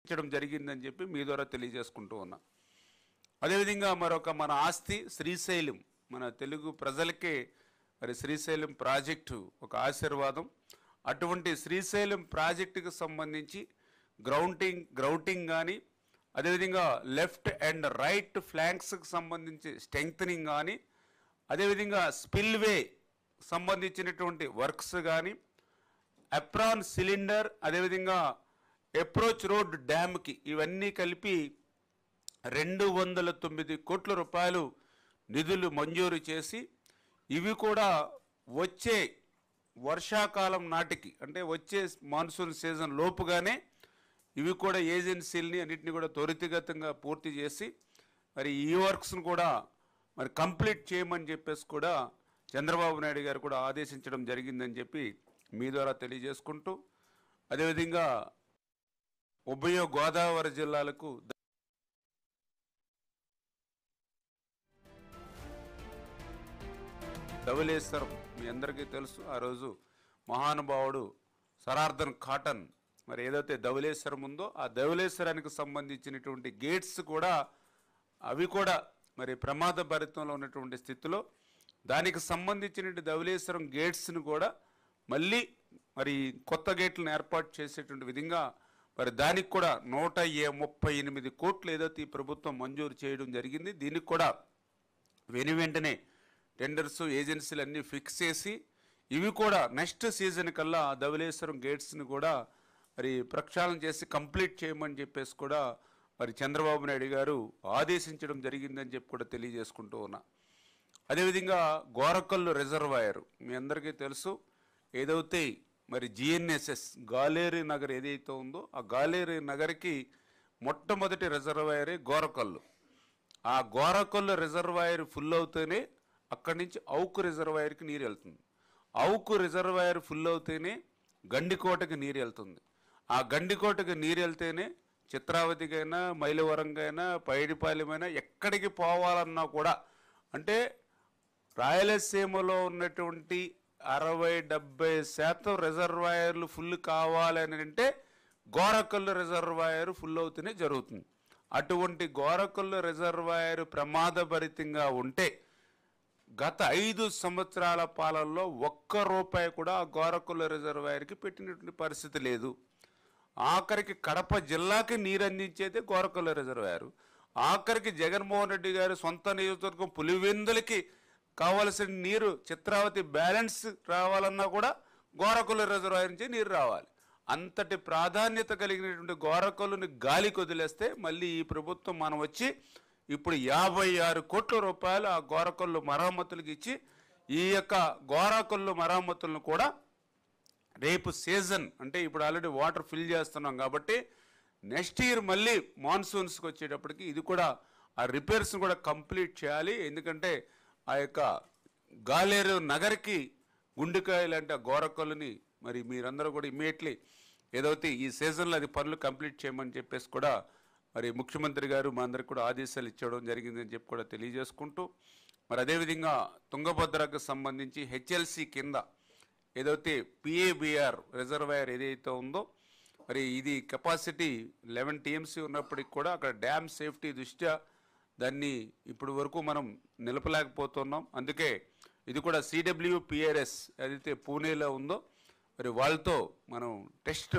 ఇచ్చడం జరిగిందని చెప్పి మీ ద్వారా తెలియజేసుకుంటూ ఉన్నా. అదేవిధంగా మన ఆస్తి శ్రీశైలం, మన తెలుగు ప్రజలకే మరి శ్రీశైలం ప్రాజెక్టు ఒక ఆశీర్వాదం. అటువంటి శ్రీశైలం ప్రాజెక్టుకు సంబంధించి గ్రౌటింగ్ కానీ, అదేవిధంగా లెఫ్ట్ అండ్ రైట్ ఫ్లాంక్స్కి సంబంధించి స్ట్రెంగ్తనింగ్ కానీ, అదేవిధంగా స్పిల్వే సంబంధించినటువంటి వర్క్స్ కానీ, అప్రాన్ సిలిండర్, అదేవిధంగా అప్రోచ్ రోడ్ డ్యామ్కి ఇవన్నీ కలిపి 209 కోట్ల రూపాయలు నిధులు మంజూరు చేసి, ఇవి కూడా వచ్చే వర్షాకాలం నాటికి, అంటే వచ్చే మాన్సూన్ సీజన్ లోపుగానే ఇవి కూడా ఏజెన్సీలని అన్నింటినీ కూడా త్వరితగతంగా పూర్తి చేసి మరి ఈ వర్క్స్ను కూడా మరి కంప్లీట్ చేయమని చెప్పేసి కూడా చంద్రబాబు నాయుడు గారు కూడా ఆదేశించడం జరిగిందని చెప్పి మీ ద్వారా తెలియజేసుకుంటూ, అదేవిధంగా ఉభయ గోదావరి జిల్లాలకు ధవళేశ్వరం మీ అందరికీ తెలుసు. ఆ రోజు మహానుభావుడు సరార్థన్ కాటన్ మరి ఏదైతే ధవళేశ్వరం ఉందో ఆ ధవళేశ్వరానికి సంబంధించినటువంటి గేట్స్ కూడా అవి కూడా మరి ప్రమాదభరితంలో ఉన్నటువంటి స్థితిలో దానికి సంబంధించిన ధవళేశ్వరం గేట్స్ను కూడా మళ్ళీ మరి కొత్త గేట్లను ఏర్పాటు చేసేటువంటి విధంగా మరి దానికి కూడా 138 కోట్లు ఏదైతే ఈ ప్రభుత్వం మంజూరు చేయడం జరిగింది. దీనికి కూడా వెంటనే టెండర్స్ ఏజెన్సీలు అన్నీ ఫిక్స్ చేసి ఇవి కూడా నెక్స్ట్ సీజన్ కల్లా ధవళేశ్వరం గేట్స్ని కూడా మరి ప్రక్షాళన చేసి కంప్లీట్ చేయమని చెప్పేసి కూడా మరి చంద్రబాబు నాయుడు గారు ఆదేశించడం జరిగిందని చెప్పి కూడా తెలియజేసుకుంటూ ఉన్నా. అదేవిధంగా గోరకల్లు రిజర్వాయర్ మీ అందరికీ తెలుసు. ఏదైతే మరి జిఎన్ఎస్ఎస్ గాలేరు నగర్ ఏదైతే ఉందో ఆ గాలేరు నగర్కి మొట్టమొదటి రిజర్వాయరే గోరకల్లు. ఆ గోరకల్లు రిజర్వాయర్ ఫుల్ అవుతేనే అక్కడి నుంచి అవుకు రిజర్వాయర్కి నీరు వెళ్తుంది. అవుకు రిజర్వాయర్ ఫుల్ అవుతేనే గండికోటకి నీరు వెళ్తుంది. ఆ గండికోటకి నీరు వెళ్తేనే చిత్రావతికైనా, మైలవరంకైనా, పైడిపాలెమైనా ఎక్కడికి పోవాలన్నా కూడా, అంటే రాయలసీమలో ఉన్నటువంటి 60-70% రిజర్వాయర్లు ఫుల్ కావాలని అంటే గోరకల్లు రిజర్వాయర్ ఫుల్ అవుతూనే జరుగుతుంది. అటువంటి గోరకల్లు రిజర్వాయర్ ప్రమాదభరితంగా ఉంటే గత 5 సంవత్సరాల పాలనలో ₹1 కూడా ఆ గోరకల్లు రిజర్వాయర్కి పెట్టినటువంటి పరిస్థితి లేదు. ఆఖరికి కడప జిల్లాకి నీరు అందించేదే గోరకల్లు రిజర్వాయర్. ఆఖరికి జగన్మోహన్ రెడ్డి గారు సొంత నియోజకవర్గం పులివెందులకి కావలసిన నీరు చిత్రావతి బ్యాలెన్స్ రావాలన్నా కూడా గోరకల్లు రిజర్వాయర్ నుంచి నీరు రావాలి. అంతటి ప్రాధాన్యత కలిగినటువంటి గోరకల్లుని గాలికి వదిలేస్తే మళ్ళీ ఈ ప్రభుత్వం మనం వచ్చి ఇప్పుడు 56 కోట్ల రూపాయలు ఆ గోరకల్లు మరమ్మతులకు ఇచ్చి ఈ యొక్క గోరకల్లు మరమ్మతులను కూడా రేపు సీజన్, అంటే ఇప్పుడు ఆల్రెడీ వాటర్ ఫిల్ చేస్తున్నాం కాబట్టి నెక్స్ట్ ఇయర్ మళ్ళీ మాన్సూన్స్కి వచ్చేటప్పటికి ఇది కూడా ఆ రిపేర్స్ని కూడా కంప్లీట్ చేయాలి. ఎందుకంటే ఆ యొక్క గాలేరు నగర్కి గుండెకాయలు అంటే ఆ గోరకల్లుని మరి మీరందరూ కూడా ఇమ్మీడియట్లీ ఏదైతే ఈ సీజన్లో అది పనులు కంప్లీట్ చేయమని చెప్పేసి కూడా మరి ముఖ్యమంత్రి గారు మా అందరికి కూడా ఆదేశాలు ఇచ్చడం జరిగిందని చెప్పి కూడా తెలియజేసుకుంటూ, మరి అదేవిధంగా తుంగభద్రకు సంబంధించి హెచ్ఎల్సి కింద ఏదైతే పిఏబిఆర్ రిజర్వాయర్ ఏదైతే ఉందో మరి ఇది కెపాసిటీ 11 TMC ఉన్నప్పటికి కూడా అక్కడ డ్యామ్ సేఫ్టీ దృష్ట్యా దాన్ని ఇప్పుడు వరకు మనం నిలపలేకపోతున్నాం. అందుకే ఇది కూడా CWPRS ఏదైతే పూణేలో ఉందో మరి వాళ్ళతో మనం టెస్ట్